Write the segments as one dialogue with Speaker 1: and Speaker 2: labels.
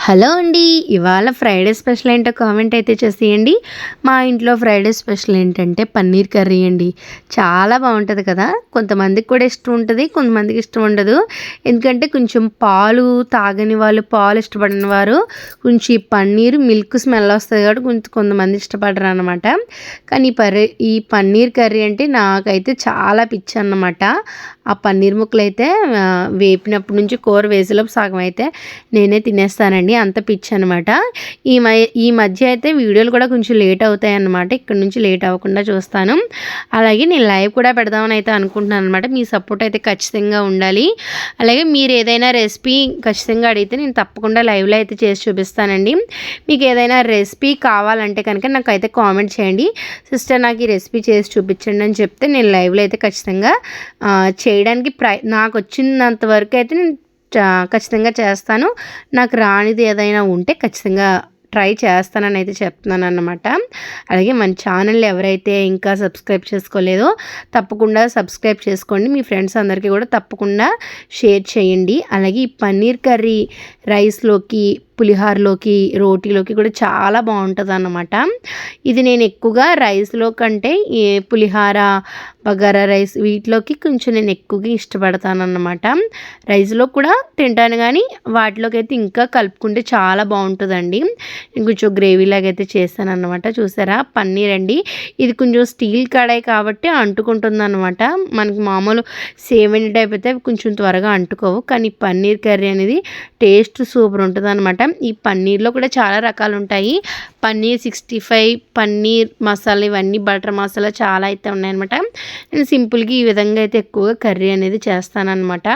Speaker 1: Hello అండి. ఇవాళ Friday special ఏంటో కామెంట్ అయితే చేసేయండి. మా ఇంట్లో ఫ్రైడే స్పెషల్ ఏంటంటే పన్నీర్ కర్రీ అండి. చాలా బాగుంటుంది కదా. కొంతమందికి కూడా ఇష్టం ఉంటుంది, కొంతమందికి ఇష్టం ఉండదు. ఎందుకంటే కొంచెం పాలు తాగని వాళ్ళు, పాలు ఇష్టపడిన వారు కొంచెం ఈ పన్నీర్ మిల్క్ స్మెల్ వస్తుంది కాబట్టి కొంతమంది ఇష్టపడరు అనమాట. కానీ ఈ పన్నీర్ కర్రీ అంటే నాకైతే చాలా పిచ్చి అన్నమాట. ఆ పన్నీర్ ముక్కలు అయితే వేపినప్పటి నుంచి కూర వేసేలోపు సగం అయితే నేనే తినేస్తానండి. అంత పిచ్చి అనమాట. ఈ మధ్య అయితే వీడియోలు కూడా కొంచెం లేట్ అవుతాయి అన్నమాట. ఇక్కడ నుంచి లేట్ అవ్వకుండా చూస్తాను. అలాగే నేను లైవ్ కూడా పెడదామని అయితే అనుకుంటున్నాను అనమాట. మీ సపోర్ట్ అయితే ఖచ్చితంగా ఉండాలి. అలాగే మీరు ఏదైనా రెసిపీ ఖచ్చితంగా అడిగితే నేను తప్పకుండా లైవ్లో అయితే చేసి చూపిస్తానండి. మీకు ఏదైనా రెసిపీ కావాలంటే కనుక నాకైతే కామెంట్ చేయండి. సిస్టర్ నాకు ఈ రెసిపీ చేసి చూపించండి అని చెప్తే నేను లైవ్లో అయితే ఖచ్చితంగా చేయడానికి నాకు వచ్చినంత వరకు అయితే నేను ఖచ్చితంగా చేస్తాను. నాకు రానిది ఏదైనా ఉంటే ఖచ్చితంగా ట్రై చేస్తానని అయితే చెప్తున్నాను అన్నమాట. అలాగే మన ఛానల్ ఎవరైతే ఇంకా సబ్స్క్రైబ్ చేసుకోలేదో తప్పకుండా సబ్స్క్రైబ్ చేసుకోండి. మీ ఫ్రెండ్స్ అందరికీ కూడా తప్పకుండా షేర్ చేయండి. అలాగే ఈ పన్నీర్ కర్రీ రైస్లోకి, పులిహోరలోకి, రోటీలోకి కూడా చాలా బాగుంటుంది అన్నమాట. ఇది నేను ఎక్కువగా రైస్లో కంటే ఈ పులిహోర, బగారా రైస్ వీటిలోకి కొంచెం నేను ఎక్కువగా ఇష్టపడతాను అన్నమాట. రైస్లో కూడా తింటాను కానీ వాటిలోకి అయితే ఇంకా కలుపుకుంటే చాలా బాగుంటుందండి. నేను కొంచెం గ్రేవీ లాగా అయితే చేస్తాను అన్నమాట. చూసారా పన్నీర్ అండి. ఇది కొంచెం స్టీల్ కడాయి కాబట్టి అంటుకుంటుంది అనమాట. మనకి మామూలు సేమియా టైప్ అయితే కొంచెం త్వరగా అంటుకోవు. కానీ పన్నీర్ కర్రీ అనేది టేస్ట్ సూపర్ ఉంటుంది అనమాట. ఈ పన్నీర్లో కూడా చాలా రకాలు ఉంటాయి. పన్నీర్ 65, పన్నీర్ మసాలా, ఇవన్నీ బటర్ మసాలా చాలా అయితే ఉన్నాయన్నమాట. నేను సింపుల్గా ఈ విధంగా అయితే ఎక్కువగా కర్రీ అనేది చేస్తానన్నమాట.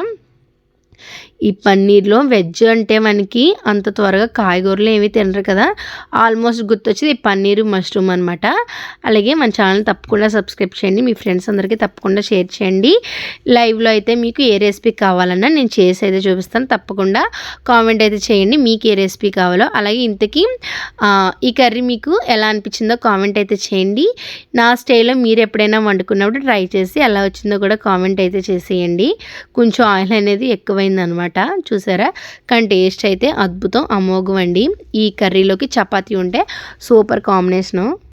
Speaker 1: ఈ పన్నీర్లో వెజ్ అంటే మనకి అంత త్వరగా కాయగూరలు ఏమీ తినరు కదా. ఆల్మోస్ట్ గుర్తొచ్చేది ఈ పన్నీరు మష్రూమ్ అనమాట. అలాగే మన ఛానల్ తప్పకుండా సబ్స్క్రైబ్ చేయండి. మీ ఫ్రెండ్స్ అందరికీ తప్పకుండా షేర్ చేయండి. లైవ్లో అయితే మీకు ఏ రెసిపీ కావాలన్నా నేను చేసి అయితే చూపిస్తాను. తప్పకుండా కామెంట్ అయితే చేయండి మీకు ఏ రెసిపీ కావాలో. అలాగే ఇంతకీ ఈ కర్రీ మీకు ఎలా అనిపించిందో కామెంట్ అయితే చేయండి. నా స్టైల్లో మీరు ఎప్పుడైనా వండుకున్నప్పుడు ట్రై చేసి ఎలా వచ్చిందో కూడా కామెంట్ అయితే చేసేయండి. కొంచెం ఆయిల్ అనేది ఎక్కువైందనమాట. చూసారా. కానీ టేస్ట్ అయితే అద్భుతం, అమోఘం అండి. ఈ కర్రీలోకి చపాతీ ఉంటే సూపర్ కాంబినేషను.